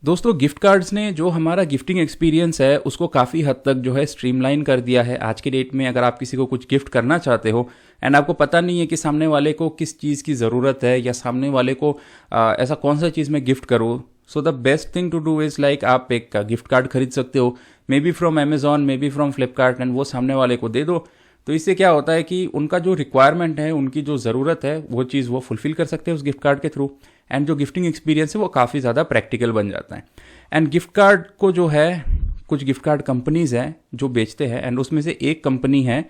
दोस्तों gift cards ने जो हमारा गिफ्टिंग एक्सपीरियंस है उसको काफ़ी हद तक जो है स्ट्रीमलाइन कर दिया है। आज के डेट में अगर आप किसी को कुछ गिफ्ट करना चाहते हो एंड आपको पता नहीं है कि सामने वाले को किस चीज़ की ज़रूरत है या सामने वाले को ऐसा कौन सा चीज़ में गिफ्ट करूँ, so the best thing to do is like आप एक गिफ्ट कार्ड खरीद सकते हो, maybe from Amazon, maybe from Flipkart, and वो सामने वाले को दे दो। तो इससे क्या होता है कि उनका जो रिक्वायरमेंट है, उनकी जो ज़रूरत है, वो चीज़ वो फुलफिल कर सकते हैं उस गिफ्ट कार्ड के थ्रू, एंड जो गिफ्टिंग एक्सपीरियंस है वो काफ़ी ज़्यादा प्रैक्टिकल बन जाता है। एंड गिफ्ट कार्ड को जो है कुछ गिफ्ट कार्ड कंपनीज हैं जो बेचते हैं, एंड उसमें से एक कंपनी है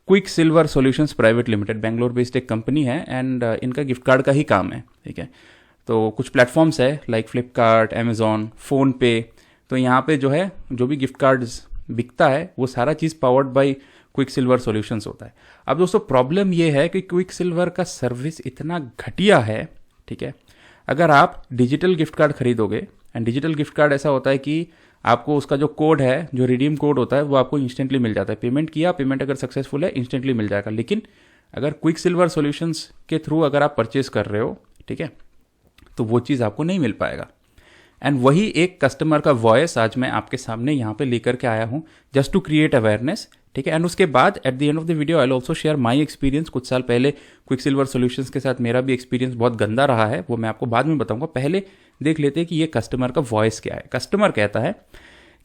quick Silver Solutions Private limited, Bangalore based एक कंपनी है, एंड इनका गिफ्ट कार्ड का ही काम है। ठीक है, तो कुछ प्लेटफॉर्म्स है लाइक फ्लिपकार्ट, अमेजॉन, फ़ोन पे। तो यहाँ पे जो है जो भी गिफ्ट कार्ड्स बिकता है वो सारा चीज़ powered by Quick Silver Solutions होता है। अब दोस्तों प्रॉब्लम ये है कि क्विक सिल्वर का सर्विस इतना घटिया है। ठीक है, अगर आप डिजिटल गिफ्ट कार्ड खरीदोगे, एंड डिजिटल गिफ्ट कार्ड ऐसा होता है कि आपको उसका जो कोड है, जो रिडीम कोड होता है, वो आपको इंस्टेंटली मिल जाता है। पेमेंट किया, पेमेंट अगर सक्सेसफुल है इंस्टेंटली मिल जाएगा। लेकिन अगर क्विक सिल्वर सॉल्यूशंस के थ्रू अगर आप परचेज कर रहे हो, ठीक है, तो वो चीज़ आपको नहीं मिल पाएगा। एंड वही एक कस्टमर का वॉइस आज मैं आपके सामने यहाँ पे लेकर के आया हूँ, जस्ट टू क्रिएट अवेयरनेस। ठीक है, एंड उसके बाद at the end of the video I will also share my experience. कुछ साल पहले क्विक सिल्वर सॉल्यूशंस के साथ मेरा भी एक्सपीरियंस बहुत गंदा रहा है, वो मैं आपको बाद में बताऊंगा। पहले देख लेते हैं कि ये कस्टमर का वॉइस क्या है। कस्टमर कहता है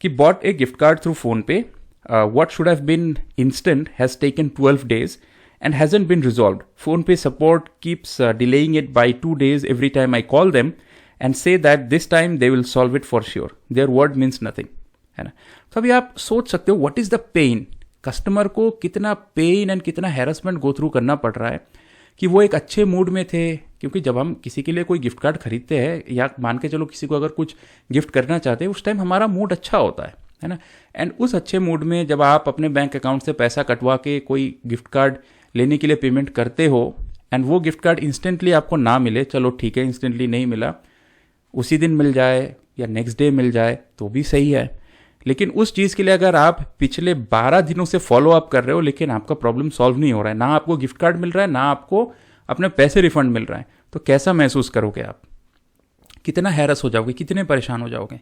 कि bought a gift card through PhonePe, what should have been instant has taken 12 days and hasn't been resolved. PhonePe support keeps delaying it by 2 days every time I call them and say that this time they will solve it for sure. Their word means nothing. है ना? तो अभी आप सोच सकते हो what is the pain? Customer को कितना पेन एंड कितना हैरेसमेंट गो थ्रू करना पड़ रहा है कि वो एक अच्छे मूड में थे। क्योंकि जब हम किसी के लिए कोई गिफ्ट कार्ड खरीदते हैं या मान के चलो किसी को अगर कुछ गिफ्ट करना चाहते हैं, उस टाइम हमारा मूड अच्छा होता है ना। एंड उस अच्छे मूड में जब आप अपने बैंक अकाउंट से पैसा कटवा के कोई गिफ्ट कार्ड लेने के लिए पेमेंट करते हो, एंड वो गिफ्ट कार्ड इंस्टेंटली आपको ना मिले, चलो ठीक है इंस्टेंटली नहीं मिला, उसी दिन मिल जाए या नेक्स्ट डे मिल जाए तो भी सही है। लेकिन उस चीज़ के लिए अगर आप पिछले 12 दिनों से फॉलो अप कर रहे हो लेकिन आपका प्रॉब्लम सॉल्व नहीं हो रहा है, ना आपको गिफ्ट कार्ड मिल रहा है, ना आपको अपने पैसे रिफंड मिल रहा है, तो कैसा महसूस करोगे आप? कितना हैरस हो जाओगे, कितने परेशान हो जाओगे?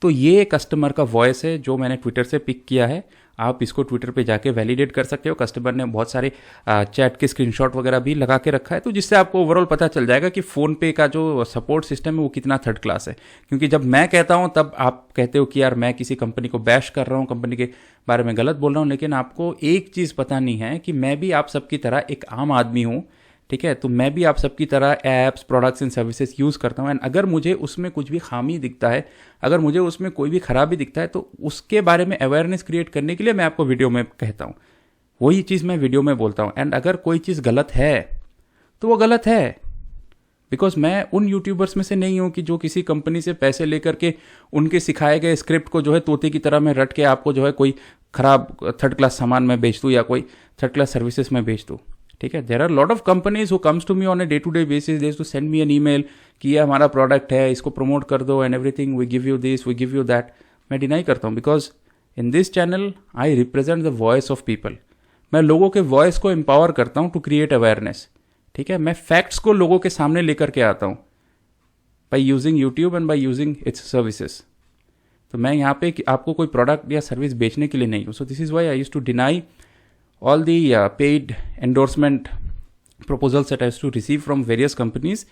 तो ये कस्टमर का वॉइस है जो मैंने ट्विटर से पिक किया है। आप इसको ट्विटर पे जाके वैलिडेट कर सकते हो। कस्टमर ने बहुत सारे चैट के स्क्रीनशॉट वगैरह भी लगा के रखा है, तो जिससे आपको ओवरऑल पता चल जाएगा कि फ़ोन पे का जो सपोर्ट सिस्टम है वो कितना थर्ड क्लास है। क्योंकि जब मैं कहता हूँ तब आप कहते हो कि यार मैं किसी कंपनी को बैश कर रहा हूँ, कंपनी के बारे में गलत बोल रहा हूँ, लेकिन आपको एक चीज़ पता नहीं है कि मैं भी आप सबकी तरह एक आम आदमी हूँ। ठीक है, तो मैं भी आप सबकी तरह apps, products and services use करता हूँ, एंड अगर मुझे उसमें कुछ भी खामी दिखता है, अगर मुझे उसमें कोई भी खराबी दिखता है, तो उसके बारे में अवेयरनेस क्रिएट करने के लिए मैं आपको वीडियो में कहता हूँ। वही चीज़ मैं वीडियो में बोलता हूँ। एंड अगर कोई चीज़ गलत है तो वो गलत है, बिकॉज मैं उन यूट्यूबर्स में से नहीं हूँ कि जो किसी कंपनी से पैसे लेकर के उनके सिखाए गए स्क्रिप्ट को जो है तोते की तरह मैं रट के आपको जो है कोई खराब थर्ड क्लास सामान में बेच दूँ या कोई थर्ड क्लास सर्विसेज में बेच दूँ। ठीक है, there are lot of companies who comes to me on a day to day basis, they to send me an email कि ये हमारा प्रोडक्ट है, इसको प्रमोट कर दो and everything, we give you this, we give you that. मैं deny करता हूँ because in this channel I represent the voice of people. मैं लोगों के वॉइस को एम्पावर करता हूँ टू क्रिएट अवेयरनेस। ठीक है, मैं फैक्ट्स को लोगों के सामने लेकर के आता हूँ by using YouTube and by using its services. तो मैं यहाँ पे आपको कोई प्रोडक्ट या सर्विस बेचने के लिए नहीं हूँ। So this is why I use to deny all the paid endorsement proposals that I used to receive from various companies।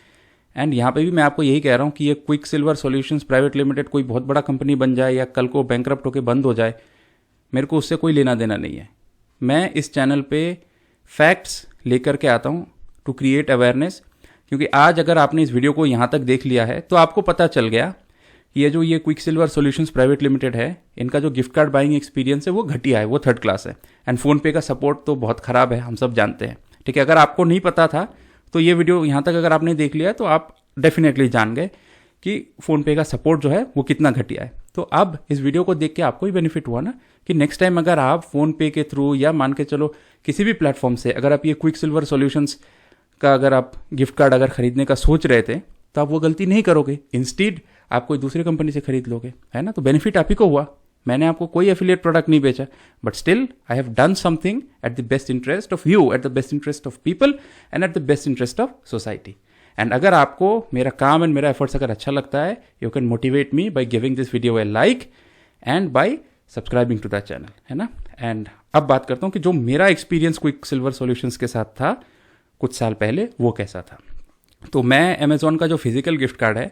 And यहाँ पे भी मैं आपको यही कह रहा हूँ कि ये Quick Silver Solutions Private limited कोई बहुत बड़ा कंपनी बन जाए या कल को बैंकरप्ट होकर बंद हो जाए, मेरे को उससे कोई लेना देना नहीं है। मैं इस चैनल पे फैक्ट्स लेकर के आता हूँ टू क्रिएट अवेयरनेस। क्योंकि आज अगर आपने इस वीडियो को यहाँ तक देख लिया है तो आपको पता चल गया कि ये Quick Silver Solutions Private limited है, इनका जो गिफ्ट कार्ड बाइंग एक्सपीरियंस है वो घटिया है, वो थर्ड क्लास है। एंड फ़ोन पे का सपोर्ट तो बहुत ख़राब है, हम सब जानते हैं। ठीक है, अगर आपको नहीं पता था तो ये वीडियो यहाँ तक अगर आपने देख लिया तो आप डेफिनेटली जान गए कि फ़ोन पे का सपोर्ट जो है वो कितना घटिया है। तो अब इस वीडियो को देख के आपको ही बेनिफिट हुआ ना कि नेक्स्ट टाइम अगर आप फ़ोन पे के थ्रू या मान के चलो किसी भी प्लेटफॉर्म से अगर आप ये क्विक सिल्वर सॉल्यूशंस का अगर आप गिफ्ट कार्ड अगर खरीदने का सोच रहे थे तो आप वो गलती नहीं करोगे, इंस्टीड आप कोई दूसरी कंपनी से खरीद लोगे, है ना। तो बेनिफिट आप ही को हुआ। मैंने आपको कोई एफिलिएट प्रोडक्ट नहीं बेचा, but still I have done something at the best interest of you, at the best interest of people and at the best interest of society. And अगर आपको मेरा काम एंड मेरा एफर्ट्स अगर अच्छा लगता है, you can motivate me by giving this video a like and by subscribing to the channel, है ना। एंड अब बात करता हूँ कि जो मेरा एक्सपीरियंस क्विक सिल्वर सॉल्यूशंस के साथ था कुछ साल पहले, वो कैसा था। तो मैं अमेज़ॉन का जो फिजिकल गिफ्ट कार्ड है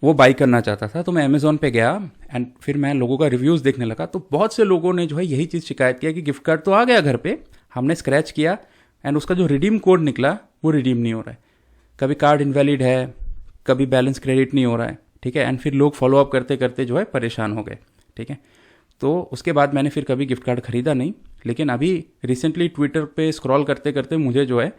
वो बाई करना चाहता था। तो मैं अमेज़ॉन पे गया एंड फिर मैं लोगों का रिव्यूज़ देखने लगा। तो बहुत से लोगों ने जो है यही चीज़ शिकायत किया कि गिफ्ट कार्ड तो आ गया घर पे, हमने स्क्रैच किया एंड उसका जो रिडीम कोड निकला वो रिडीम नहीं हो रहा है, कभी कार्ड इनवैलिड है, कभी बैलेंस क्रेडिट नहीं हो रहा है, ठीक है। एंड फिर लोग फॉलोअप करते करते जो है परेशान हो गए, ठीक है। तो उसके बाद मैंने फिर कभी गिफ्ट कार्ड खरीदा नहीं। लेकिन अभी रिसेंटली ट्विटर पे स्क्रॉल करते करते मुझे जो है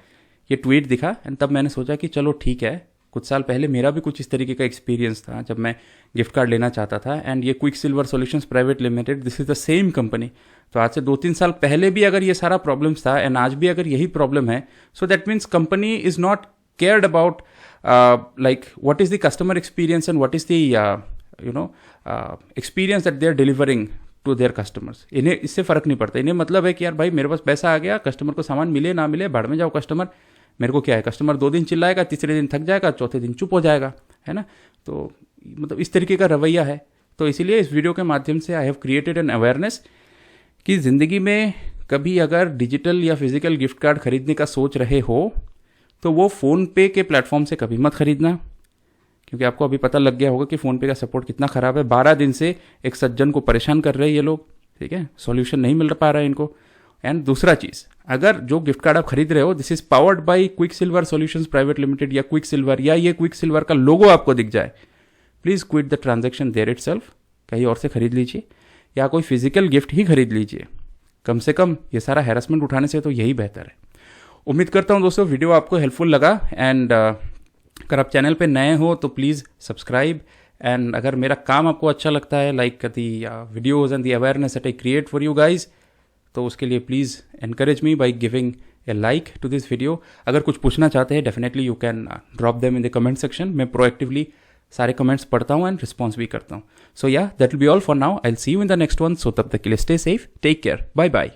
ये ट्वीट दिखा एंड तब मैंने सोचा कि चलो ठीक है, कुछ साल पहले मेरा भी कुछ इस तरीके का एक्सपीरियंस था जब मैं गिफ्ट कार्ड लेना चाहता था। एंड ये Quick Silver Solutions Private limited, this is the same company. तो आज से 2-3 साल पहले भी अगर ये सारा प्रॉब्लम्स था एंड आज भी अगर यही प्रॉब्लम है, so that means company is not cared about like what is the customer experience and what is the experience that they are delivering to their customers। इन्हें इससे फ़र्क नहीं पड़ता। इन्हें मतलब है कि यार भाई मेरे पास पैसा आ गया, कस्टमर को सामान मिले ना मिले भाड़ में जाओ कस्टमर, मेरे को क्या है। कस्टमर 2 दिन चिल्लाएगा, तीसरे दिन थक जाएगा, चौथे दिन चुप हो जाएगा, है ना। तो मतलब इस तरीके का रवैया है। तो इसीलिए इस वीडियो के माध्यम से I have created an awareness कि ज़िंदगी में कभी अगर डिजिटल या फिजिकल गिफ्ट कार्ड खरीदने का सोच रहे हो तो वो फ़ोनपे के प्लेटफॉर्म से कभी मत खरीदना, क्योंकि आपको अभी पता लग गया होगा कि फ़ोनपे का सपोर्ट कितना ख़राब है। 12 दिन से एक सज्जन को परेशान कर रहे हैं ये लोग, ठीक है, सॉल्यूशन नहीं मिल पा रहा है इनको। एंड दूसरा चीज़, अगर जो गिफ्ट कार्ड आप खरीद रहे हो this is powered by Quick Silver Solutions Private Limited या क्विक सिल्वर, या ये क्विक सिल्वर का लोगो आपको दिख जाए, please quit the transaction there itself, कहीं और से खरीद लीजिए या कोई फिजिकल गिफ्ट ही खरीद लीजिए। कम से कम ये सारा हैरेसमेंट उठाने से तो यही बेहतर है। उम्मीद करता हूँ दोस्तों वीडियो आपको हेल्पफुल लगा। एंड अगर आप चैनल पे नए हो तो प्लीज़ सब्सक्राइब। एंड अगर मेरा काम आपको अच्छा लगता है, like the videos and the awareness that I create for you guys, तो उसके लिए please encourage me by giving a like to this video. अगर कुछ पूछना चाहते हैं definitely you can drop them in the comment section. मैं proactively सारे कमेंट्स पढ़ता हूँ एंड रिस्पॉन्स भी करता हूँ। So yeah that will be all for now. I will see you in the next one. सो तब तक के लिए stay safe, take care, bye bye.